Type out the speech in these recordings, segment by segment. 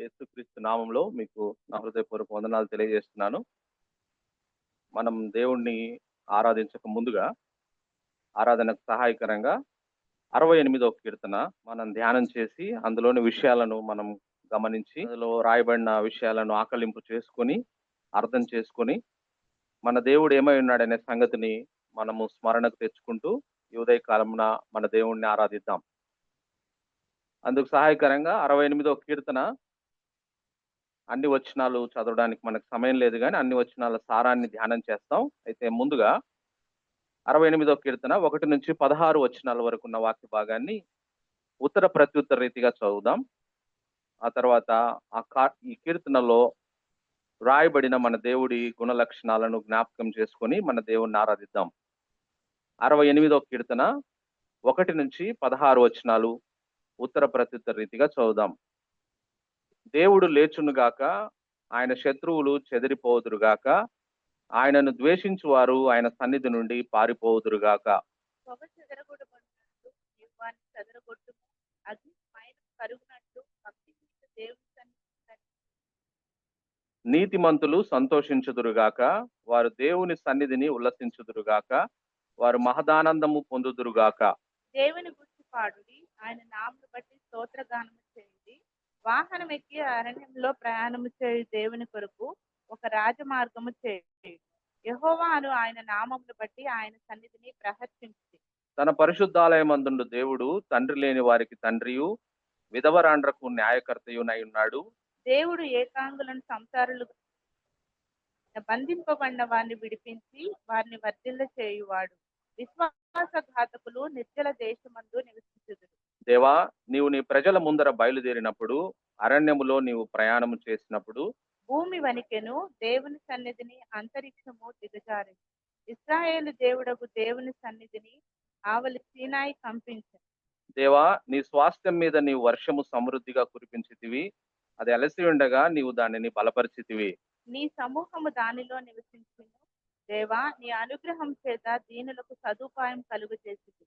యేసుక్రీస్తు నామంలో మీకు నా హృదయపూర్వక వందనాలు తెలియజేస్తున్నాను. మనం దేవుణ్ణి ఆరాధించక ముందుగా ఆరాధనకు సహాయకరంగా 68వ కీర్తన మనం ధ్యానం చేసి అందులోని విషయాలను మనం గమనించి అందులో రాయబడిన విషయాలను ఆకలింపు చేసుకొని అర్థం చేసుకొని మన దేవుడు ఏమై ఉన్నాడనే సంగతిని మనము స్మరణకు తెచ్చుకుంటూ ఈ ఉదయకాలమున మన దేవుణ్ణి ఆరాధిద్దాం. అందుకు సహాయకరంగా 68వ కీర్తన అన్ని వచనాలు చదవడానికి మనకు సమయం లేదు కానీ అన్ని వచనాల సారాన్ని ధ్యానం చేస్తాం. అయితే ముందుగా 68వ కీర్తన 1-16 వచనాల వరకు ఉన్న వాక్య భాగాన్ని ఉత్తర ప్రత్యుత్తర రీతిగా చదువుదాం. ఆ తర్వాత ఈ కీర్తనలో రాయబడిన మన దేవుడి గుణ లక్షణాలను జ్ఞాపకం చేసుకొని మన దేవుణ్ణి ఆరాధిద్దాం. 68వ కీర్తన 1-16 వచనాలు ఉత్తర ప్రత్యుత్తర రీతిగా చదువుదాం. దేవుడు లేచునుగాక, ఆయన శత్రువులు చెదిరిపోదురుగాక, ఆయనను ద్వేషించువారు ఆయన సన్నిధి నుండి పారిపోదురుగాక. నీతిమంతులు సంతోషించుదురుగాక, వారు దేవుని సన్నిధిని ఉల్లసించుదురుగాక, వారు మహదానందము పొందుదురుగాక. దేవుని గురించి పాడుడి, ఆయన నామమును బట్టి స్తోత్రగానము చేయండి. వాహనం ఎక్కి అరణ్యంలో ప్రయాణము చేయు దేవుని కొరకు ఒక రాజమార్గము చేయండి. యెహోవాను ఆయన నామమును బట్టి ఆయన సన్నిధిని ప్రహర్షించి. తన పరిశుద్ధాలయమందుండు దేవుడు తండ్రి లేని వారికి తండ్రియు విధవరాండ్రకు న్యాయకర్తయునై ఉన్నాడు. దేవుడు ఏకాంగులను సంసారులు బంధింపబడిన వారిని విడిపించి వారిని వర్ధిల్ల చేయువాడు. విశ్వాసఘాతకులు నిర్జల దేశమందు నివసించుదురు. దేవా, నీవు నీ ప్రజల ముందర బయలుదేరినప్పుడు, అరణ్యములో నీవు ప్రయాణము చేసినప్పుడు భూమి వణికెను, దేవుని సన్నిధిని అంతరిక్షము దిగజారింది. ఇశ్రాయేలు దేవుడగు దేవుని సన్నిధిని ఆవలి సీనాయి కంపించను. దేవా, నీ స్వాస్థ్యం మీద నీవు వర్షము సమృద్ధిగా కురిపించితివి, అది అలసి ఉండగా నీవు దానిని బలపరిచితివి. నీ సమూహము దానిలో నివసించును. దేవా, నీ అనుగ్రహం చేత దీనులకు సదుపాయం కలుగు చేసింది.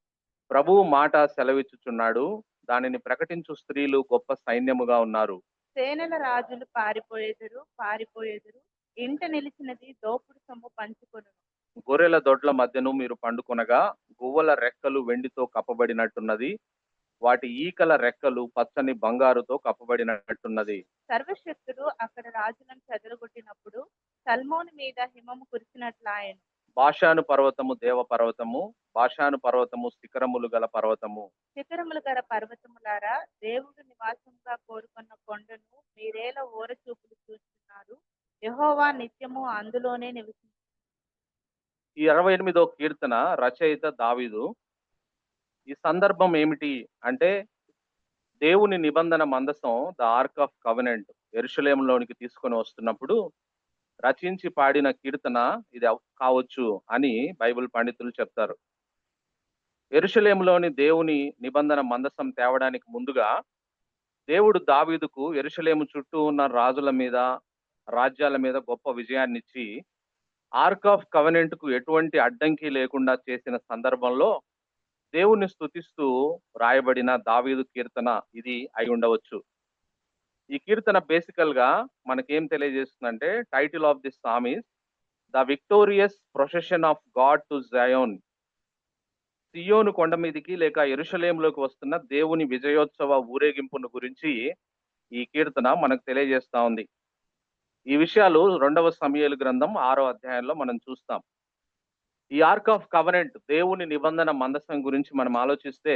ప్రభువు మాట సెలవిచ్చుచున్నాడు, దానిని ప్రకటించు స్త్రీలు గొప్ప సైన్యముగా ఉన్నారు. సేనల రాజులు పారిపోయేదురు, ఇంట నిలిచినది దోపుడు సొమ్ము పంచుకొను. గొర్రెల దొడ్ల మధ్యను మీరు పండుకొనగా, గువ్వల రెక్కలు వెండితో కప్పబడినట్టున్నది, వాటి ఈకల రెక్కలు పచ్చని బంగారుతో కప్పబడినట్టున్నది. సర్వశక్తుడు అక్కడ రాజులను చెదరగొట్టినప్పుడు సల్మోను మీద హిమము కురిసినట్లాయను. బాషాను పర్వతము దేవ పర్వతము, బాషాను పర్వతము శిఖరములు గల పర్వతము. శిఖరములు గల పర్వతములారా, దేవుడు నివాసంగా కోరుకున్న కొండను మీరేల ఓర చూపులు చూస్తున్నారు. యెహోవా నిత్యము అందులోనే నివసించు. ఈ 68వ కీర్తన రచయిత దావీదు. ఈ సందర్భం ఏమిటి అంటే, దేవుని నిబంధన మందసం ద ఆర్క్ ఆఫ్ కవెనెంట్ యెరూషలేములోనికి తీసుకొని వస్తున్నప్పుడు రచించి పాడిన కీర్తన ఇది కావచ్చు అని బైబిల్ పండితులు చెప్తారు. యెరూషలేములోని దేవుని నిబంధన మందసం తేవడానికి ముందుగా దేవుడు దావీదుకు యెరూషలేము చుట్టూ ఉన్న రాజుల మీద, రాజ్యాల మీద గొప్ప విజయాన్ని ఇచ్చి ఆర్క్ ఆఫ్ కవెనెంట్ కు ఎటువంటి అడ్డంకి లేకుండా చేసిన సందర్భంలో దేవుణ్ణి స్తుతిస్తూ రాయబడిన దావీదు కీర్తన ఇది అయి ఉండవచ్చు. ఈ కీర్తన బేసికల్ గా మనకేం తెలియజేస్తుందంటే, title of this psalm is the victorious procession of God to Zion. సియోను కొండ మీదికి లేక యెరూషలేములోకి వస్తున్న దేవుని విజయోత్సవ ఊరేగింపును గురించి ఈ కీర్తన మనకు తెలియజేస్తా ఉంది. ఈ విషయాలు 2వ సమూయేలు గ్రంథం 6వ అధ్యాయంలో మనం చూస్తాం. ఈ ఆర్క్ ఆఫ్ కవెనెంట్ దేవుని నిబంధన మందసం గురించి మనం ఆలోచిస్తే,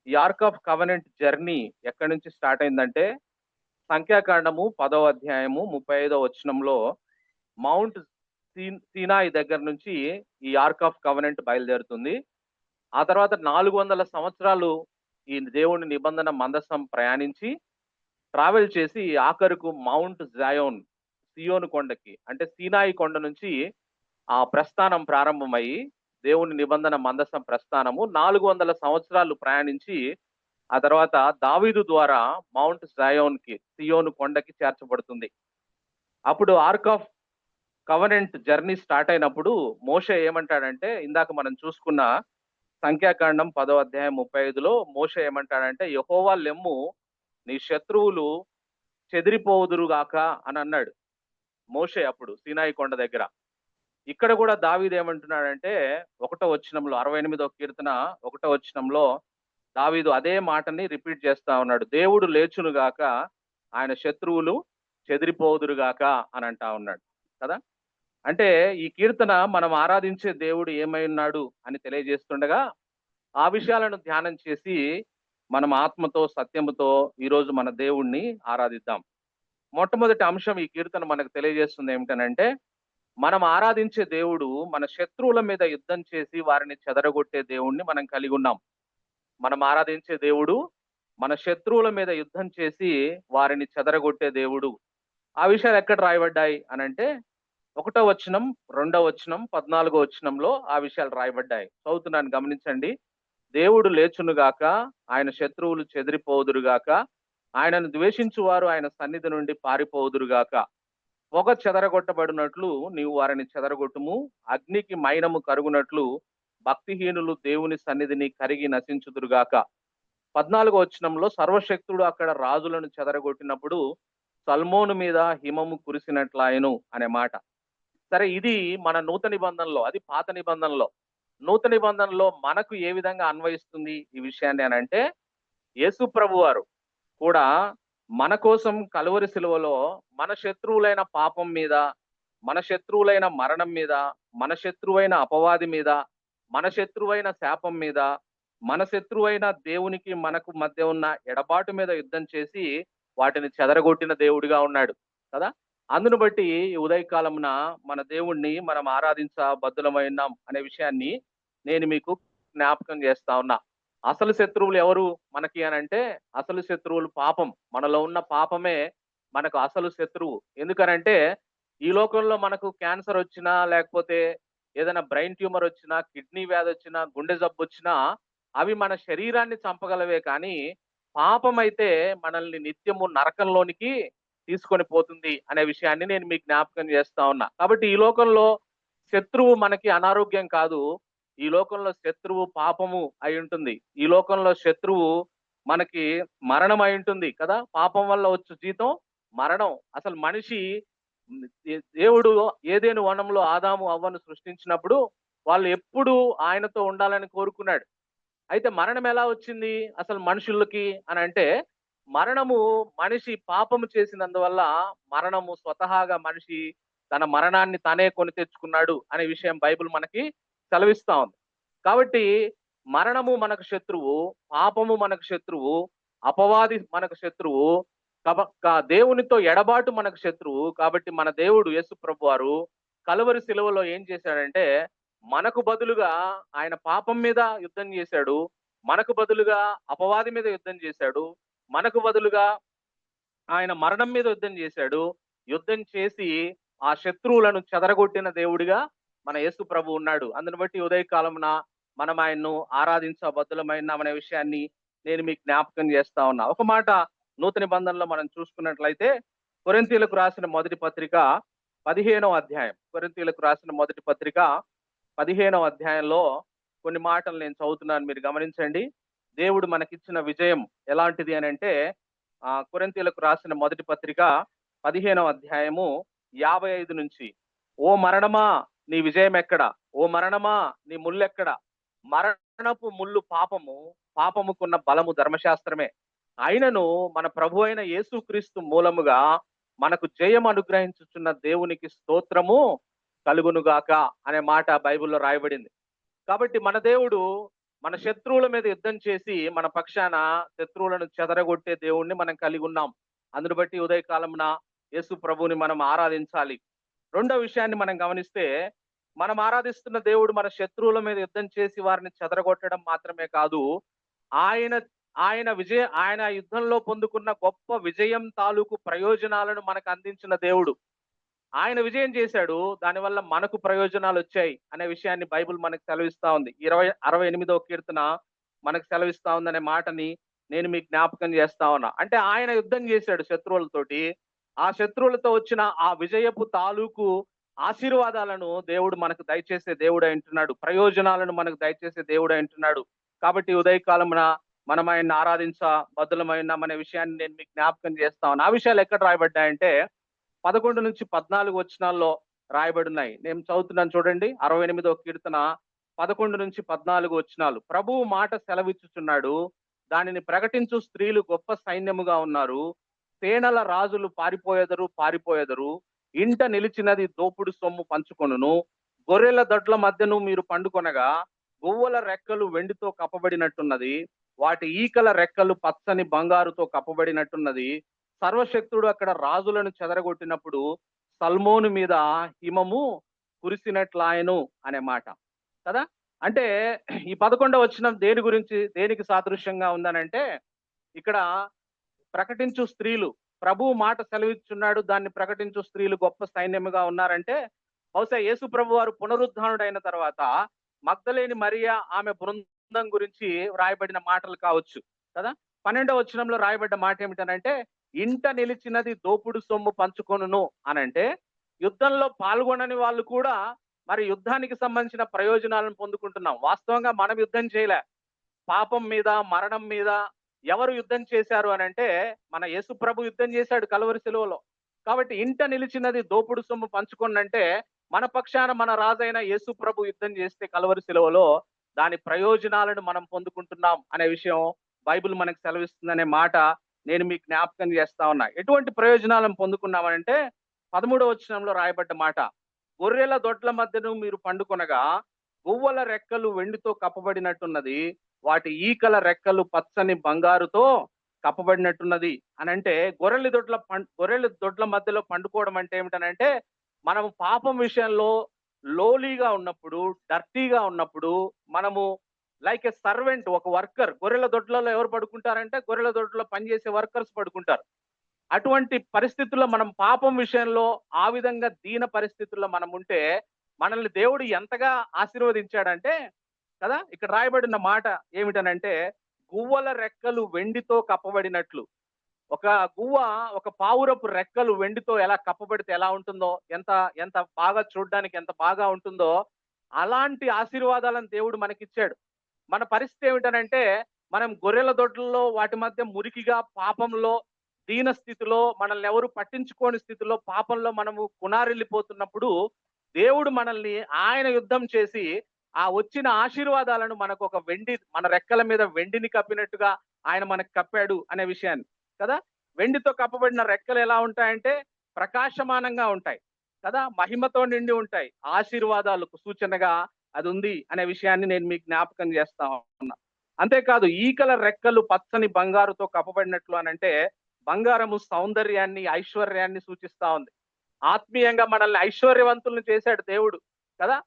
ఈ ఆర్క్ ఆఫ్ కవెనెంట్ జర్నీ ఎక్కడి నుంచి స్టార్ట్ అయిందంటే, సంఖ్యాకాండము 10వ అధ్యాయము 35వ వచనంలో మౌంట్ సీనాయి దగ్గర నుంచి ఈ ఆర్క్ ఆఫ్ కవెనెంట్ బయలుదేరుతుంది. ఆ తర్వాత 400 సంవత్సరాలు ఈ దేవుని నిబంధన మందసం ప్రయాణించి ట్రావెల్ చేసి ఆఖరుకు మౌంట్ జయోన్ సియోను కొండకి అంటే సీనాయి కొండ నుంచి ఆ ప్రస్థానం ప్రారంభమయ్యి దేవుని నిబంధన మందసం ప్రస్థానము 400 సంవత్సరాలు ప్రయాణించి ఆ తర్వాత దావీదు ద్వారా మౌంట్ జయోన్ కి సియోను కొండకి చేర్చబడుతుంది. అప్పుడు arc of covenant journey start అయినప్పుడు మోషే ఏమంటాడంటే, ఇందాక మనం చూసుకున్న సంఖ్యాకాండం 10వ అధ్యాయం 35లో మోషే ఏమంటాడంటే, యెహోవా లెమ్ము, నీ శత్రువులు చెదిరిపోవుదురుగాక అని అన్నాడు మోషే అప్పుడు సీనాయి కొండ దగ్గర. ఇక్కడ కూడా దావీదు ఏమంటున్నాడంటే 1వ వచనంలో 68వ కీర్తన 1వ వచనంలో దావీదు అదే మాటని రిపీట్ చేస్తా ఉన్నాడు. దేవుడు లేచునుగాక, ఆయన శత్రువులు చెదిరిపోదురుగాక అని అంటా ఉన్నాడు కదా. అంటే ఈ కీర్తన మనం ఆరాధించే దేవుడు ఏమై ఉన్నాడు అని తెలియజేస్తుండగా ఆ విషయాలను ధ్యానం చేసి మనం ఆత్మతో సత్యముతో ఈరోజు మన దేవుణ్ణి ఆరాధిద్దాం. మొట్టమొదటి అంశం ఈ కీర్తన మనకు తెలియజేస్తుంది ఏమిటనంటే, మనం ఆరాధించే దేవుడు మన శత్రువుల మీద యుద్ధం చేసి వారిని చెదరగొట్టే దేవుణ్ణి మనం కలిగి ఉన్నాం. మనం ఆరాధించే దేవుడు మన శత్రువుల మీద యుద్ధం చేసి వారిని చెదరగొట్టే దేవుడు. ఆ విషయాలు ఎక్కడ రాయబడ్డాయి అనంటే 1వ వచనం, 2వ వచనం, 14వ వచనంలో ఆ విషయాలు రాయబడ్డాయి. చదువుతున్నాను, గమనించండి. దేవుడు లేచునుగాక, ఆయన శత్రువులు చెదిరిపోదురుగాక, ఆయనను ద్వేషించు వారు ఆయన సన్నిధి నుండి పారిపోదురుగాక. పొగ చెదరగొట్టబడినట్లు నీవు వారిని చెదరగొట్టుము, అగ్నికి మైనము కరుగునట్లు భక్తిహీనులు దేవుని సన్నిధిని కరిగి నశించుదురుగాక. 14వ వచనంలో సర్వశక్తుడు అక్కడ రాజులను చెదరగొట్టినప్పుడు సల్మోను మీద హిమము కురిసినట్లాయను అనే మాట. సరే, ఇది మన నూతన నిబంధనలో, అది పాత నిబంధనలో. నూతన నిబంధనలో మనకు ఏ విధంగా అన్వయిస్తుంది ఈ విషయాన్ని అని అంటే, యేసు ప్రభు వారు కూడా మన కోసం కలువరి శిలువలో మన శత్రువులైన పాపం మీద, మన శత్రువులైన మరణం మీద, మన శత్రువైన అపవాది మీద, మన శత్రువైన శాపం మీద, మన శత్రువైన దేవునికి మనకు మధ్య ఉన్న ఎడబాటు మీద యుద్ధం చేసి వాటిని చెదరగొట్టిన దేవుడిగా ఉన్నాడు కదా. అందును బట్టి ఈ ఉదయకాలమున మన దేవుణ్ణి మనం ఆరాధించబద్దులమై ఉన్నాం అనే విషయాన్ని నేను మీకు జ్ఞాపకం చేస్తా ఉన్నా. అసలు శత్రువులు ఎవరు మనకి అని అంటే, అసలు శత్రువులు పాపం. మనలో ఉన్న పాపమే మనకు అసలు శత్రువు. ఎందుకనంటే ఈ లోకంలో మనకు క్యాన్సర్ వచ్చినా, లేకపోతే ఏదైనా బ్రెయిన్ ట్యూమర్ వచ్చినా, కిడ్నీ వ్యాధి వచ్చినా, గుండె జబ్బు వచ్చినా అవి మన శరీరాన్ని చంపగలవే కానీ పాపం అయితే మనల్ని నిత్యము నరకంలోనికి తీసుకొని పోతుంది అనే విషయాన్ని నేను మీకు జ్ఞాపకం చేస్తా ఉన్నా. కాబట్టి ఈ లోకంలో శత్రువు మనకి అనారోగ్యం కాదు, ఈ లోకంలో శత్రువు పాపము అయి ఉంటుంది. ఈ లోకంలో శత్రువు మనకి మరణం అయి ఉంటుంది కదా. పాపం వల్ల వచ్చు జీతం మరణం. అసలు మనిషి దేవుడు ఏదేను వనంలో ఆదాము అవ్వను సృష్టించినప్పుడు వాళ్ళు ఎప్పుడు ఆయనతో ఉండాలని కోరుకున్నాడు. అయితే మరణం ఎలా వచ్చింది అసలు మనుషులకి అని అంటే, మరణము మనిషి పాపము చేసినందువల్ల మరణము స్వతహాగా మనిషి తన మరణాన్ని తనే కొని తెచ్చుకున్నాడు అనే విషయం బైబిల్ మనకి సెలవిస్తా ఉంది. కాబట్టి మరణము మనకు శత్రువు, పాపము మనకు శత్రువు, అపవాది మనకు శత్రువు, దేవునితో ఎడబాటు మనకు శత్రువు. కాబట్టి మన దేవుడు యేసు ప్రభు వారు కలువరి శిలువలో ఏం చేశాడంటే, మనకు బదులుగా ఆయన పాపం మీద యుద్ధం చేశాడు, మనకు బదులుగా అపవాది మీద యుద్ధం చేశాడు, మనకు బదులుగా ఆయన మరణం మీద యుద్ధం చేశాడు. యుద్ధం చేసి ఆ శత్రువులను చెదరగొట్టిన దేవుడిగా మన యేసు ప్రభు ఉన్నాడు. అందుని బట్టి ఉదయకాలమున మనం ఆయన్ను ఆరాధించబద్దులమైనామనే విషయాన్ని నేను మీకు జ్ఞాపకం చేస్తా ఉన్నా. ఒక మాట నూతన నిబంధనలో మనం చూసుకున్నట్లయితే కొరింథీయులకు రాసిన మొదటి పత్రిక 15వ అధ్యాయం, కొరింథీయులకు రాసిన మొదటి పత్రిక 15వ అధ్యాయంలో కొన్ని మాటలు నేను చదువుతున్నాను, మీరు గమనించండి. దేవుడు మనకిచ్చిన విజయం ఎలాంటిది అని అంటే, కొరింథీయులకు రాసిన మొదటి పత్రిక 15వ అధ్యాయము 55 నుంచి, ఓ మరణమా నీ విజయం ఎక్కడ, ఓ మరణమా నీ ముళ్ళు ఎక్కడ, మరణపు ముళ్ళు పాపము, పాపముకున్న బలము ధర్మశాస్త్రమే, అయినను మన ప్రభు అయిన యేసుక్రీస్తు మూలముగా మనకు జయం అనుగ్రహించుచున్న దేవునికి స్తోత్రము కలుగునుగాక అనే మాట బైబిల్లో రాయబడింది. కాబట్టి మన దేవుడు మన శత్రువుల మీద యుద్ధం చేసి మన పక్షాన శత్రువులను చెదరగొట్టే దేవుణ్ణి మనం కలిగి ఉన్నాం. అందును బట్టి ఉదయకాలమున యేసు ప్రభువుని మనం ఆరాధించాలి. రెండో విషయాన్ని మనం గమనిస్తే, మనం ఆరాధిస్తున్న దేవుడు మన శత్రువుల మీద యుద్ధం చేసి వారిని చెదరగొట్టడం మాత్రమే కాదు, ఆయన యుద్ధంలో పొందుకున్న గొప్ప విజయం తాలూకు ప్రయోజనాలను మనకు అందించిన దేవుడు. ఆయన విజయం చేశాడు, దానివల్ల మనకు ప్రయోజనాలు వచ్చాయి అనే విషయాన్ని బైబిల్ మనకు సెలవిస్తా ఉంది. 68వ కీర్తన మనకు సెలవిస్తా ఉందనే మాటని నేను మీకు జ్ఞాపకం చేస్తా ఉన్నా. అంటే ఆయన యుద్ధం చేశాడు శత్రువులతోటి, ఆ శత్రువులతో వచ్చిన ఆ విజయపు తాలూకు ఆశీర్వాదాలను దేవుడు మనకు దయచేసే దేవుడు అంటున్నాడు, ప్రయోజనాలను మనకు దయచేసే దేవుడు అంటున్నాడు. కాబట్టి ఉదయకాలమున మనం ఆయన్ని ఆరాధించ బద్దులమై ఉన్నామనే విషయాన్ని నేను మీకు జ్ఞాపకం చేస్తాను. ఆ విషయాలు ఎక్కడ రాయబడ్డాయంటే 11 నుంచి 14 వచనాల్లో రాయబడి ఉన్నాయి. నేను చదువుతున్నాను చూడండి. 68వ కీర్తన 11 నుంచి 14 వచనాలు. ప్రభువు మాట సెలవిచ్చుచున్నాడు. దానిని ప్రకటించు స్త్రీలు గొప్ప సైన్యముగా ఉన్నారు. సేనల రాజులు పారిపోయెదరు. ఇంట నిలిచినది దోపుడు సొమ్ము పంచుకొనును. గొర్రెల దొడ్ల మధ్యను మీరు పండుకొనగా గువ్వల రెక్కలు వెండితో కప్పబడినట్టున్నది. వాటి ఈకల రెక్కలు పచ్చని బంగారుతో కప్పబడినట్టున్నది. సర్వశక్తుడు అక్కడ రాజులను చెదరగొట్టినప్పుడు సల్మోను మీద హిమము కురిసినట్లాయను అనే మాట కదా. అంటే ఈ 11వ వచనం దేనికి సాదృశ్యంగా ఉందనంటే, ఇక్కడ ప్రకటించు స్త్రీలు, ప్రభువు మాట సెలవిచ్చున్నాడు, దాన్ని ప్రకటించు స్త్రీలు గొప్ప సైన్యముగా ఉన్నారంటే, బహుశా యేసు ప్రభు వారు పునరుద్ధానుడైన తర్వాత మగ్దలేని మరియా ఆమె బృందం గురించి రాయబడిన మాటలు కావచ్చు కదా. 12వ వచనంలో రాయబడ్డ మాట ఏమిటనంటే, ఇంట నిలిచినది దోపుడు సొమ్ము పంచుకొనును అనంటే, యుద్ధంలో పాల్గొనని వాళ్ళు కూడా మరి యుద్ధానికి సంబంధించిన ప్రయోజనాలను పొందుకుంటున్నాం. వాస్తవంగా మనం యుద్ధం చేయలే. పాపం మీద, మరణం మీద ఎవరు యుద్ధం చేశారు అనంటే, మన యేసు ప్రభు యుద్ధం చేశాడు కలువరి శిలువలో. కాబట్టి ఇంట నిలిచినది దోపుడు సొమ్ము పంచుకొనంటే, మన పక్షాన మన రాజైన యేసు ప్రభు యుద్ధం చేస్తే కలువరి శిలువలో దాని ప్రయోజనాలను మనం పొందుకుంటున్నాం అనే విషయం బైబిల్ మనకు సెలవిస్తుందనే మాట నేను మీకు జ్ఞాపకం చేస్తా ఉన్నా. ఎటువంటి ప్రయోజనాలను పొందుకున్నామనంటే 13వ వచనంలో రాయబడ్డ మాట, గొర్రెల దొడ్ల మధ్యను మీరు పండుకొనగా గువ్వల రెక్కలు వెండితో కప్పబడినట్టున్నది. వాటి ఈకల రెక్కలు పచ్చని బంగారుతో కప్పబడినట్టున్నది అనంటే, గొర్రెల దొడ్ల మధ్యలో పండుకోవడం అంటే ఏమిటనంటే, మనం పాపం విషయంలో లోలీగా ఉన్నప్పుడు, డర్టీగా ఉన్నప్పుడు, మనము లైక్ ఎ సర్వెంట్, ఒక వర్కర్. గొర్రెల దొడ్లలో ఎవరు పడుకుంటారంటే, గొర్రెల దొడ్లో పనిచేసే వర్కర్స్ పడుకుంటారు. అటువంటి పరిస్థితుల్లో మనం పాపం విషయంలో ఆ విధంగా దీన పరిస్థితుల్లో మనం ఉంటే మనల్ని దేవుడు ఎంతగా ఆశీర్వదించాడంటే కదా. ఇక్కడ రాయబడిన మాట ఏమిటనంటే, గువ్వల రెక్కలు వెండితో కప్పబడినట్లు. ఒక గువ్వ, ఒక పావురపు రెక్కలు వెండితో ఎలా కప్పబడితే ఎలా ఉంటుందో, ఎంత ఎంత బాగా చూడడానికి ఎంత బాగా ఉంటుందో, అలాంటి ఆశీర్వాదాలను దేవుడు మనకిచ్చాడు. మన పరిస్థితి ఏమిటనంటే, మనం గొర్రెల దొడ్లలో వాటి మధ్య మురికిగా, పాపంలో, దీన స్థితిలో, మనల్ని ఎవరు పట్టించుకోని స్థితిలో, పాపంలో మనము కునారిల్లిపోతున్నప్పుడు దేవుడు మనల్ని ఆయన యుద్ధం చేసి ఆ వచ్చిన ఆశీర్వాదాలను మనకు ఒక మన రెక్కల మీద వెండిని కప్పినట్టుగా ఆయన మనకు కప్పాడు అనే విషయాన్ని కదా. వెండితో కప్పబడిన రెక్కలు ఎలా ఉంటాయంటే ప్రకాశమానంగా ఉంటాయి కదా, మహిమతో నిండి ఉంటాయి. ఆశీర్వాదాలకు సూచనగా అది ఉంది అనే విషయాన్ని నేను మీకు జ్ఞాపకం చేస్తా ఉన్నా. అంతేకాదు, ఈకల రెక్కలు పచ్చని బంగారుతో కప్పబడినట్లు అనంటే, బంగారము సౌందర్యాన్ని, ఐశ్వర్యాన్ని సూచిస్తా ఉంది. ఆత్మీయంగా మనల్ని ఐశ్వర్యవంతులను చేశాడు దేవుడు కదా.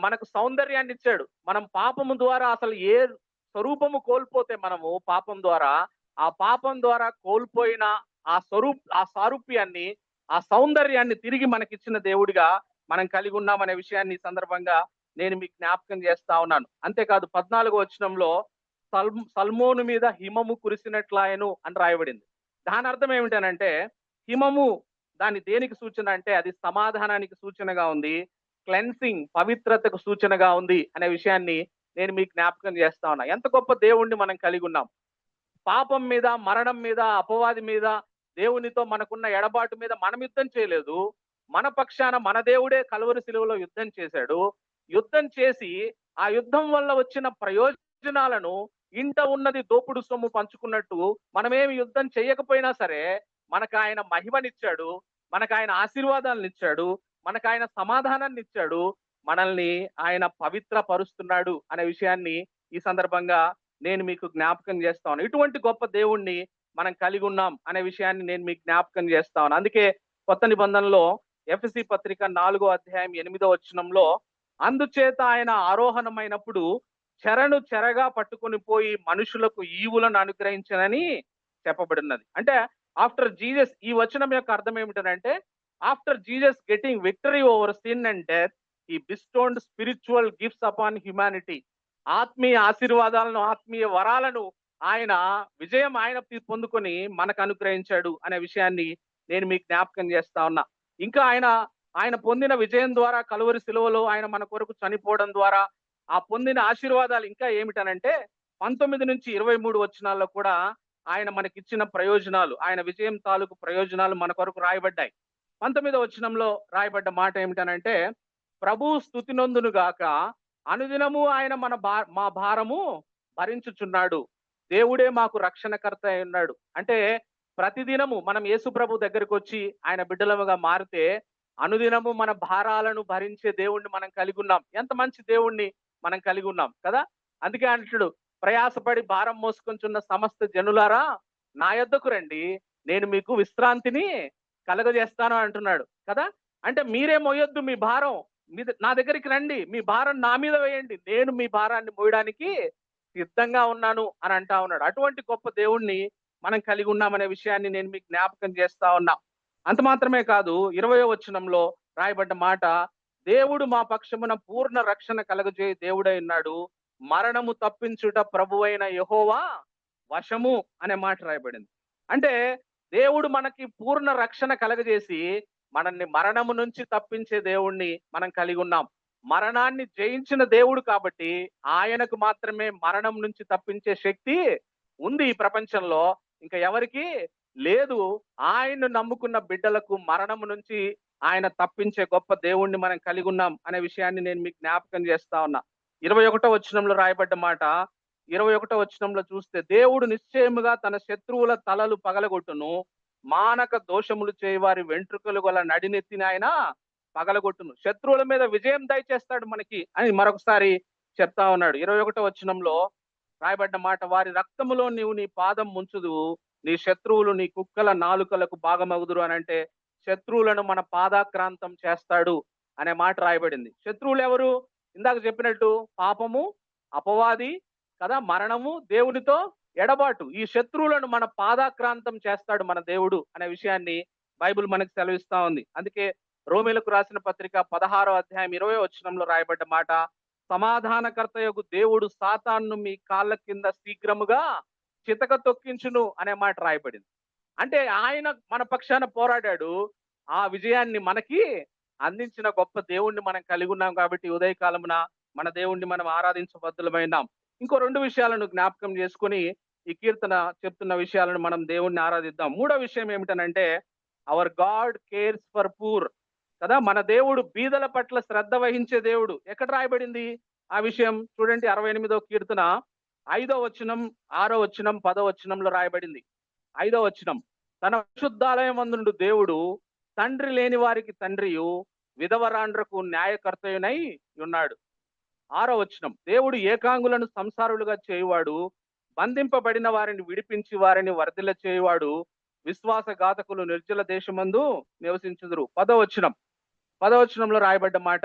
మనకు సౌందర్యాన్ని ఇచ్చాడు. మనం పాపము ద్వారా అసలు ఏ స్వరూపము కోల్పోతే మనము ఆ పాపం ద్వారా కోల్పోయిన ఆ సారూప్యాన్ని, ఆ సౌందర్యాన్ని తిరిగి మనకిచ్చిన దేవుడిగా మనం కలిగి ఉన్నామనే విషయాన్ని ఈ సందర్భంగా నేను మీకు జ్ఞాపకం చేస్తా ఉన్నాను. అంతేకాదు 14వ వచనంలో సల్మోను మీద హిమము కురిసినట్లాయను అని రాయబడింది. దాని అర్థం ఏమిటనంటే, హిమము దాని దేనికి సూచన అంటే అది సమాధానానికి సూచనగా ఉంది, క్లెన్సింగ్, పవిత్రతకు సూచనగా ఉంది అనే విషయాన్ని నేను మీకు జ్ఞాపకం చేస్తా ఉన్నా. ఎంత గొప్ప దేవుణ్ణి మనం కలిగి ఉన్నాం. పాపం మీద, మరణం మీద, అపవాది మీద, దేవునితో మనకున్న ఎడబాటు మీద మనం యుద్ధం చేయలేదు. మన పక్షాన మన దేవుడే కలువరి శిలువలో యుద్ధం చేశాడు. యుద్ధం చేసి ఆ యుద్ధం వల్ల వచ్చిన ప్రయోజనాలను ఇంట ఉన్నది దోపుడు సొమ్ము పంచుకున్నట్టు మనమేమి యుద్ధం చేయకపోయినా సరే మనకు ఆయన మహిమనిచ్చాడు, మనకు ఆయన ఆశీర్వాదాలను ఇచ్చాడు, మనకు ఆయన సమాధానాన్ని ఇచ్చాడు, మనల్ని ఆయన పవిత్ర పరుస్తున్నాడు అనే విషయాన్ని ఈ సందర్భంగా నేను మీకు జ్ఞాపకం చేస్తాను. ఇటువంటి గొప్ప దేవుణ్ణి మనం కలిగి ఉన్నాం అనే విషయాన్ని నేను మీకు జ్ఞాపకం చేస్తాను. అందుకే కొత్త నిబంధనలో ఎఫెసీ పత్రిక 4వ అధ్యాయం 8వ వచనంలో, అందుచేత ఆయన ఆరోహణమైనప్పుడు చెరగా పట్టుకొని పోయి మనుషులకు ఈవులను అనుగ్రహించనని చెప్పబడినది. అంటే ఆఫ్టర్ జీసస్, ఈ వచనం యొక్క అర్థం ఏమిటంటే, after Jesus getting victory over sin and death, he bestowed spiritual gifts upon humanity. ఆత్మీయ ఆశీర్వాదాలను, ఆత్మీయ వరాలను విజయం ఆయన పొందుకొని మనకు అనుగ్రహించాడు అనే విషయాన్ని నేను మీకు జ్ఞాపకం చేస్తా ఉన్నా. ఇంకా ఆయన పొందిన విజయం ద్వారా, కలువరి శిలువలో ఆయన మన కొరకు చనిపోవడం ద్వారా ఆ పొందిన ఆశీర్వాదాలు ఇంకా ఏమిటనంటే, 19 నుంచి 23 వచనాల్లో కూడా ఆయన మనకిచ్చిన ప్రయోజనాలు, ఆయన విజయం తాలూకు ప్రయోజనాలు మన కొరకు రాయబడ్డాయి. 19వ వచనంలో రాయబడ్డ మాట ఏమిటనంటే, ప్రభు స్తుతి నొందును గాక, అనుదినము ఆయన మా భారము భరించుచున్నాడు, దేవుడే మాకు రక్షణకర్త అయి ఉన్నాడు. అంటే ప్రతిదినము మనం యేసు ప్రభు దగ్గరికి వచ్చి ఆయన బిడ్డలముగా మారితే అనుదినము మన భారాలను భరించే దేవుణ్ణి మనం కలిగి ఉన్నాం. ఎంత మంచి దేవుణ్ణి మనం కలిగి ఉన్నాం కదా. అందుకే అంటాడు, ప్రయాసపడి భారం మోసుకొంచున్న సమస్త జనులారా నా యొద్దకు రండి, నేను మీకు విశ్రాంతిని కలగజేస్తాను అంటున్నాడు కదా. అంటే మీరే మోయొద్దు మీ భారం, నా దగ్గరికి రండి, మీ భారం నా మీద వేయండి, నేను మీ భారాన్ని మోయడానికి సిద్ధంగా ఉన్నాను అని అంటా ఉన్నాడు. అటువంటి గొప్ప దేవుణ్ణి మనం కలిగి ఉన్నామనే విషయాన్ని నేను మీకు జ్ఞాపకం చేస్తా ఉన్నా. అంత మాత్రమే కాదు, 20వ వచనంలో రాయబడ్డ మాట, దేవుడు మా పక్షమున పూర్ణ రక్షణ కలగజేయ దేవుడై ఉన్నాడు, మరణము తప్పించుట ప్రభువైన యెహోవా వశము అనే మాట రాయబడింది. అంటే దేవుడు మనకి పూర్ణ రక్షణ కలగజేసి మనల్ని మరణము నుంచి తప్పించే దేవుణ్ణి మనం కలిగి ఉన్నాం. మరణాన్ని జయించిన దేవుడు కాబట్టి ఆయనకు మాత్రమే మరణం నుంచి తప్పించే శక్తి ఉంది ఈ ప్రపంచంలో, ఇంకా ఎవరికి లేదు. ఆయన్ను నమ్ముకున్న బిడ్డలకు మరణము నుంచి ఆయన తప్పించే గొప్ప దేవుణ్ణి మనం కలిగి ఉన్నాం అనే విషయాన్ని నేను మీకు జ్ఞాపకం చేస్తా ఉన్నా. 21వ వచనంలో రాయబడ్డ మాట, 21వ వచనంలో చూస్తే, దేవుడు నిశ్చయముగా తన శత్రువుల తలలు పగలగొట్టును, మానక దోషములు చేయవారి వెంట్రుకలు గల నడినెత్తిన ఆయన పగలగొట్టును. శత్రువుల మీద విజయం దయచేస్తాడు మనకి అని మరొకసారి చెప్తా ఉన్నాడు. 21వ వచనంలో రాయబడ్డ మాట, వారి రక్తములో నీవు నీ పాదం ముంచుదు, నీ శత్రువులు నీ కుక్కల నాలుకలకు భాగమగుదురు అని. అంటే శత్రువులను మన పాదాక్రాంతం చేస్తాడు అనే మాట రాయబడింది. శత్రువులు ఎవరు? ఇందాక చెప్పినట్టు పాపము, అపవాది కదా, మరణము, దేవునితో ఎడబాటు. ఈ శత్రువులను మన పాదాక్రాంతం చేస్తాడు మన దేవుడు అనే విషయాన్ని బైబిల్ మనకు సెలవిస్తా ఉంది. అందుకే రోమీలకు రాసిన పత్రిక 16వ అధ్యాయం 20వ వచనంలో రాయబడ్డ మాట, సమాధానకర్తయగు దేవుడు సాతాను మీ కాళ్ళ కింద శీఘ్రముగా చితక తొక్కించును అనే మాట రాయబడింది. అంటే ఆయన మన పక్షాన పోరాడాడు, ఆ విజయాన్ని మనకి అందించిన గొప్ప దేవుణ్ణి మనం కలిగి ఉన్నాం. కాబట్టి ఉదయకాలమున మన దేవుణ్ణి మనం ఆరాధించబద్దులమైనాం. ఇంకో 2 విషయాలను జ్ఞాపకం చేసుకుని ఈ కీర్తన చెప్తున్న విషయాలను మనం దేవుణ్ణి ఆరాధిద్దాం. 3వ విషయం ఏమిటనంటే, our God cares for poor కదా. మన దేవుడు బీదల పట్ల శ్రద్ధ వహించే దేవుడు. ఎక్కడ రాయబడింది ఆ విషయం? చూడండి, 68వ కీర్తన 5వ వచనం, 6వ వచనం, 10వ వచనంలో రాయబడింది. 5వ వచనం, తన పరిశుద్ధాలయం అందుండు దేవుడు తండ్రి లేని వారికి తండ్రియు విధవరాండ్రకు న్యాయకర్తయునై ఉన్నాడు. 6వ వచనం, దేవుడు ఏకాంగులను సంసారులుగా చేయువాడు, బంధింపబడిన వారిని విడిపించి వారిని వర్ధిల్ల చేయువాడు, విశ్వాసఘాతకులు నిర్జల దేశమందు నివసించుదురు. 10వ వచనంలో రాయబడ్డ మాట,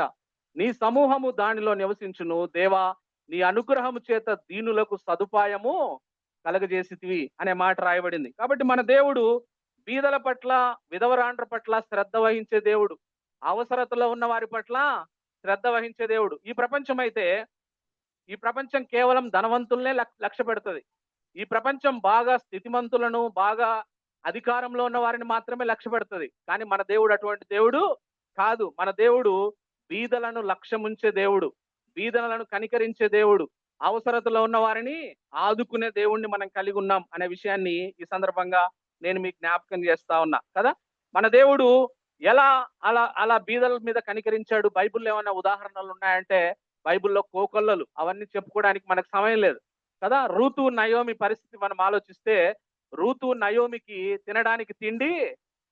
నీ సమూహము దానిలో నివసించును, దేవా నీ అనుగ్రహము చేత దీనులకు సదుపాయము కలగజేసితివి అనే మాట రాయబడింది. కాబట్టి మన దేవుడు బీదల పట్ల, విధవరాండ్ర పట్ల శ్రద్ధ వహించే దేవుడు, అవసరతలో ఉన్న వారి పట్ల శ్రద్ధ వహించే దేవుడు. ఈ ప్రపంచం కేవలం ధనవంతులనే లక్ష్య పెడుతుంది. ఈ ప్రపంచం బాగా స్థితిమంతులను, బాగా అధికారంలో ఉన్న వారిని మాత్రమే లక్ష్య పెడుతుంది. కానీ మన దేవుడు అటువంటి దేవుడు కాదు. మన దేవుడు బీదలను లక్ష్యముంచే దేవుడు, బీదలను కనికరించే దేవుడు, అవసరతలో ఉన్న వారిని ఆదుకునే దేవుణ్ణి మనం కలిగి ఉన్నాం అనే విషయాన్ని ఈ సందర్భంగా నేను మీకు జ్ఞాపకం చేస్తా ఉన్నా కదా. మన దేవుడు ఎలా అలా బీదల మీద కనికరించాడు? బైబిల్లో ఏమైనా ఉదాహరణలు ఉన్నాయంటే బైబిల్లో కోకొల్లలు, అవన్నీ చెప్పుకోవడానికి మనకు సమయం లేదు కదా. రూతు నయోమి పరిస్థితి మనం ఆలోచిస్తే, రూతు నయోమికి తినడానికి తిండి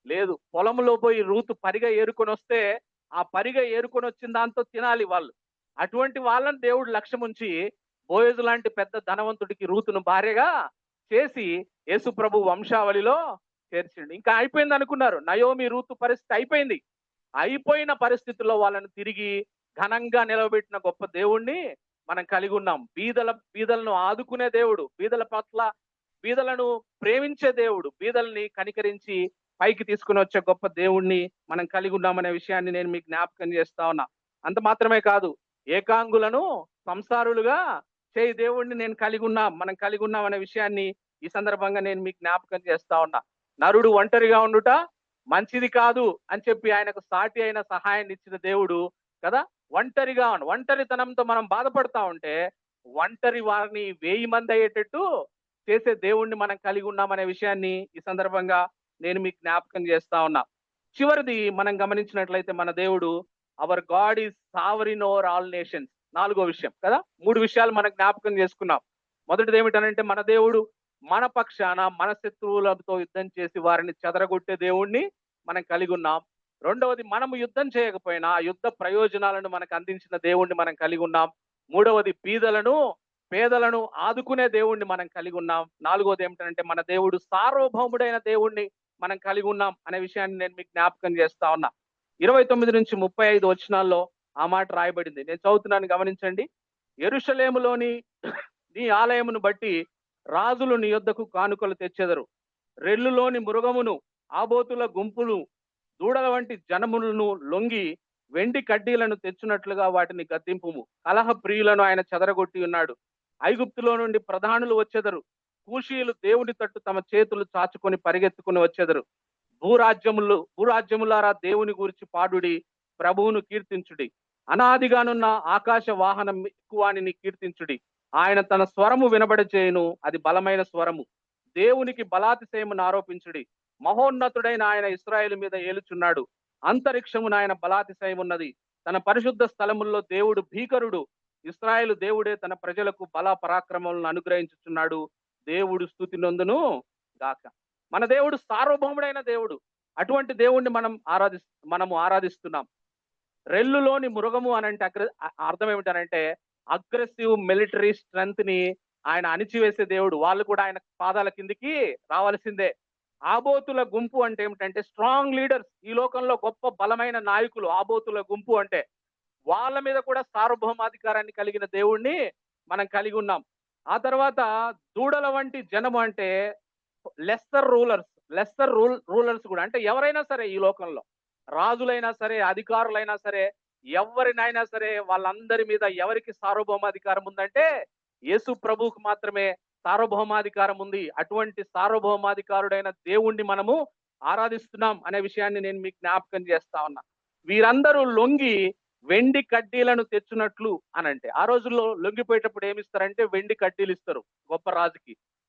లేదు. పొలంలో పోయి రూతు పరిగ ఏరుకొని వస్తే ఆ పరిగ ఏరుకొని వచ్చిన దాంతో తినాలి వాళ్ళు. అటువంటి వాళ్ళని దేవుడు లక్ష్యం ఉంచి బోయజు లాంటి పెద్ద ధనవంతుడికి రూతును భార్యగా చేసి యేసు ప్రభు వంశావళిలో చేర్చిండు. ఇంకా అయిపోయింది అనుకున్నారు, నయోమి రూతు పరిస్థితి అయిపోయింది. అయిపోయిన పరిస్థితుల్లో వాళ్ళని తిరిగి ఘనంగా నిలవబెట్టిన గొప్ప దేవుణ్ణి మనం కలిగి ఉన్నాం. బీదలను ఆదుకునే దేవుడు, బీదలను ప్రేమించే దేవుడు, బీదల్ని కనికరించి పైకి తీసుకుని వచ్చే గొప్ప దేవుణ్ణి మనం కలిగి ఉన్నామనే విషయాన్ని నేను మీకు జ్ఞాపకం చేస్తా ఉన్నా. అంత మాత్రమే కాదు, ఏకాంగులను సంసారులుగా చేయి దేవుణ్ణి మనం కలిగి ఉన్నాం అనే విషయాన్ని ఈ సందర్భంగా నేను మీకు జ్ఞాపకం చేస్తా ఉన్నా. నరుడు ఒంటరిగా ఉండుట మంచిది కాదు అని చెప్పి ఆయనకు సాటి అయిన సహాయాన్ని ఇచ్చిన దేవుడు కదా. ఒంటరితనంతో మనం బాధపడతా ఉంటే ఒంటరి వారిని 1000 మంది అయ్యేటట్టు చేసే దేవుణ్ణి మనం కలిగి ఉన్నామనే విషయాన్ని ఈ సందర్భంగా నేను మీకు జ్ఞాపకం చేస్తా ఉన్నా. చివరిది మనం గమనించినట్లయితే మన దేవుడు hour God is sovereign over all nations. 4వ విషయం కదా. 3 విషయాలు మనం జ్ఞాపకం చేసుకున్నాం. మొదటిది ఏమిటనంటే మన దేవుడు మన పక్షాన మన శత్రువులతో యుద్ధం చేసి వారిని చెదరగొట్టే దేవుణ్ణి మనం కలిగి ఉన్నాం. రెండవది మనము యుద్ధం చేయకపోయినా ఆ యుద్ధ ప్రయోజనాలను మనకు అందించిన దేవుణ్ణి మనం కలిగి ఉన్నాం. మూడవది పేదలను ఆదుకునే దేవుణ్ణి మనం కలిగి ఉన్నాం. నాలుగవది ఏమిటంటే మన దేవుడు సార్వభౌముడైన దేవుణ్ణి మనం కలిగి ఉన్నాం అనే విషయాన్ని నేను మీకు జ్ఞాపకం చేస్తా ఉన్నా. 29 నుంచి 35 వచనాల్లో ఆ మాట రాయబడింది. నేను చదువుతున్నాను, గమనించండి. యెరూషలేములోని నీ ఆలయమును బట్టి రాజులు నీ యొద్దకు కానుకలు తెచ్చెదరు. రెల్లులోని మృగమును, ఆబోతుల గుంపులు, దూడల వంటి జనములను లొంగి వెండి కడ్డీలను తెచ్చునట్లుగా వాటిని గద్దింపుము. కలహ ప్రియులను ఆయన చెదరగొట్టి ఉన్నాడు. ఐగుప్తులో నుండి ప్రధానులు వచ్చెదరు. కూషీయులు దేవుని తట్టు తమ చేతులు చాచుకొని పరిగెత్తుకుని వచ్చెదరు. భూరాజ్యములారా దేవుని గూర్చి పాడుడి, ప్రభువును కీర్తించుడి. అనాదిగానున్న ఆకాశ వాహనం ఎక్కువానిని కీర్తించుడి. ఆయన తన స్వరము వినబడచేయును, అది బలమైన స్వరము. దేవునికి బలాతిశయమును ఆరోపించుడి. మహోన్నతుడైన ఆయన ఇశ్రాయేలు మీద ఏలుచున్నాడు. అంతరిక్షమున ఆయన బలాతిశయమున్నది. తన పరిశుద్ధ స్థలముల్లో దేవుడు భీకరుడు. ఇశ్రాయేలు దేవుడే తన ప్రజలకు బల పరాక్రమములను అనుగ్రహించుచున్నాడు. దేవుడు స్తుతి నొందును గాక. మన దేవుడు సార్వభౌముడైన దేవుడు. అటువంటి దేవుణ్ణి మనము ఆరాధిస్తున్నాం. రెల్లులోని మృగము అని అంటే అర్థం ఏమిటనంటే అగ్రెసివ్ మిలిటరీ స్ట్రెంత్ ని ఆయన అణిచివేసే దేవుడు. వాళ్ళు కూడా ఆయన పాదాల కిందికి రావాల్సిందే. ఆబోతుల గుంపు అంటే ఏమిటంటే స్ట్రాంగ్ లీడర్స్. ఈ లోకంలో గొప్ప బలమైన నాయకులు ఆబోతుల గుంపు అంటే. వాళ్ళ మీద కూడా సార్వభౌమాధికారాన్ని కలిగిన దేవుణ్ణి మనం కలిగి ఉన్నాం. ఆ తర్వాత దూడల వంటి జనము అంటే లెస్సర్ రూలర్స్ కూడా. అంటే ఎవరైనా సరే ఈ లోకంలో, రాజులైనా సరే, అధికారులైనా సరే, ఎవరినైనా సరే, వాళ్ళందరి మీద ఎవరికి సార్వభౌమాధికారం ఉందంటే యేసు ప్రభువుకు మాత్రమే సార్వభౌమాధికారం ఉంది. అటువంటి సార్వభౌమాధికారుడైన దేవుణ్ణి మనము ఆరాధిస్తున్నాం అనే విషయాన్ని నేను మీకు జ్ఞాపకం చేస్తా ఉన్నా. వీరందరూ లొంగి వెండి కడ్డీలను తెచ్చునట్లు అనంటే, ఆ రోజుల్లో లొంగిపోయేటప్పుడు ఏమిస్తారంటే వెండి కడ్డీలు ఇస్తారు గొప్ప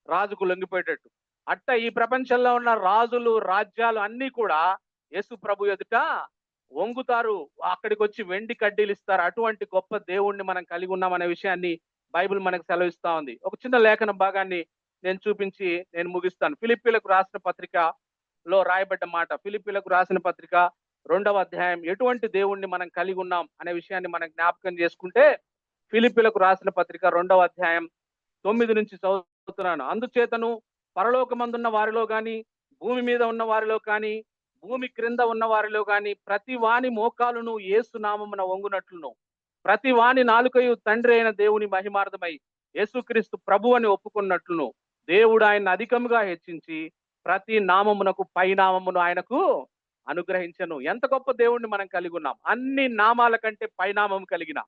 రాజుకు లొంగిపోయేటట్టు. అట్ట ఈ ప్రపంచంలో ఉన్న రాజులు, రాజ్యాలు అన్ని కూడా యేసు ప్రభు ఎదుట వంగుతారు. అక్కడికి వచ్చి వెండి కడ్డీలు ఇస్తారు. అటువంటి గొప్ప దేవుణ్ణి మనం కలిగి ఉన్నాం అనే విషయాన్ని బైబిల్ మనకు సెలవిస్తా ఉంది. ఒక చిన్న లేఖన భాగాన్ని నేను చూపించి నేను ముగిస్తాను. ఫిలిప్పీలకు రాసిన పత్రికలో రాయబడ్డ మాట. ఫిలిప్పీలకు రాసిన పత్రిక 2వ అధ్యాయం. ఎటువంటి దేవుణ్ణి మనం కలిగి ఉన్నాం అనే విషయాన్ని మనం జ్ఞాపకం చేసుకుంటే, ఫిలిప్పీలకు రాసిన పత్రిక 2వ అధ్యాయం 9 నుంచి చదువుతున్నాను. అందుచేతను పరలోకమందున్న వారిలో గాని, భూమి మీద ఉన్న వారిలో కానీ, భూమి క్రింద ఉన్న వారిలో గాని ప్రతి వాని మోకాలును యేసు నామమున వంగునట్లును, ప్రతి వాని నాలుకయు తండ్రి అయిన దేవుని మహిమార్థమై యేసుక్రీస్తు ప్రభు అని ఒప్పుకున్నట్లును, దేవుడు ఆయన అధికముగా హెచ్చించి ప్రతి నామమునకు పై నామమును ఆయనకు అనుగ్రహించను. ఎంత గొప్ప దేవుణ్ణి మనం కలిగి ఉన్నాం. అన్ని నామాల కంటే పైనామం కలిగిన,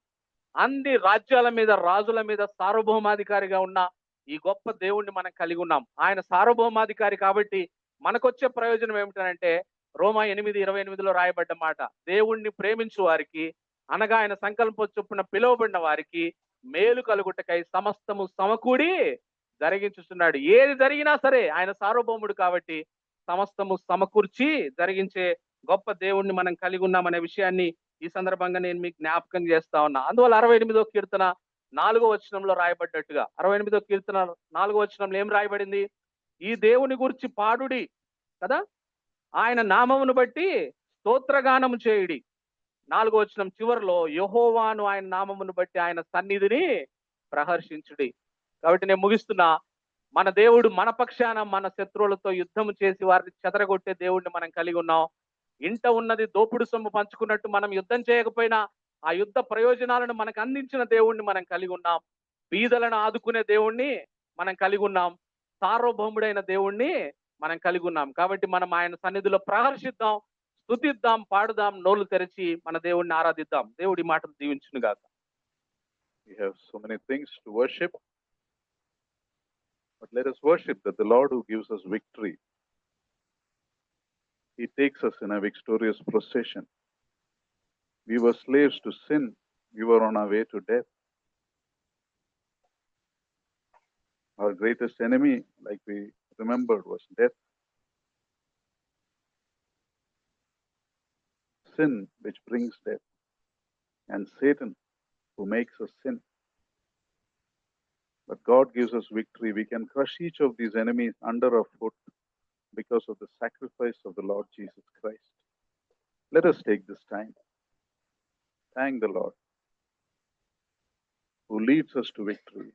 అన్ని రాజ్యాల మీద, రాజుల మీద సార్వభౌమాధికారిగా ఉన్న ఈ గొప్ప దేవుణ్ణి మనం కలిగి ఉన్నాం. ఆయన సార్వభౌమాధికారి కాబట్టి మనకొచ్చే ప్రయోజనం ఏమిటంటే రోమా 8:28లో రాయబడ్డ మాట. దేవుణ్ణి ప్రేమించు వారికి, అనగా ఆయన సంకల్పం చొప్పున పిలువబడిన వారికి మేలు కలుగుటకై సమస్తము సమకూడి జరిగించుతున్నాడు. ఏది జరిగినా సరే ఆయన సార్వభౌముడు కాబట్టి సమస్తము సమకూర్చి జరిగించే గొప్ప దేవుణ్ణి మనం కలిగి ఉన్నామనే విషయాన్ని ఈ సందర్భంగా నేను మీకు జ్ఞాపకం చేస్తా ఉన్నా. అందువల్ల 68వ కీర్తన 4వ వచనంలో రాయబడ్డట్టుగా, 68వ కీర్తన 4వ వచనంలో ఏం రాయబడింది? ఈ దేవుని గురించి పాడుడి కదా, ఆయన నామమును బట్టి స్తోత్రగానము చేయుడి. 4వ వచనం చివరిలో యెహోవాను ఆయన నామమును బట్టి ఆయన సన్నిధిని ప్రహర్షించుడి. కాబట్టి నేను ముగిస్తున్నా. మన దేవుడు మన పక్షాన మన శత్రువులతో యుద్ధం చేసి వారిని చెదరగొట్టే దేవుడిని మనం కలిగి ఉన్నాం. ఇంట ఉన్నది దోపుడు సొమ్ము పంచుకున్నట్టు మనం యుద్ధం చేయకపోయినా ఆ యుద్ధ ప్రయోజనాలను మనకు అందించిన దేవుణ్ణి మనం కలిగి ఉన్నాం. బీదలను ఆదుకునే దేవుణ్ణి మనం కలిగి ఉన్నాం. సార్వభౌముడైన దేవుణ్ణి మనం కలిగి ఉన్నాం. కాబట్టి మనం ఆయన సన్నిధిలో ప్రహర్షిద్దాం, స్తుతిద్దాం, పాడుదాం, నోళ్లు తెరిచి మన దేవుణ్ణి ఆరాధిద్దాం. దేవుడి మాటలు దీవించును గాక. We have so many things to worship, but let us worship that the Lord who gives us victory, He takes us in a victorious procession. We were slaves to sin. We were on our way to death. Our greatest enemy, like we remembered, was death, sin, which brings death, and Satan, who makes us sin. But God gives us victory. We can crush each of these enemies under our foot because of the sacrifice of the Lord Jesus Christ. Let us take this time. Thank the Lord who leads us to victory.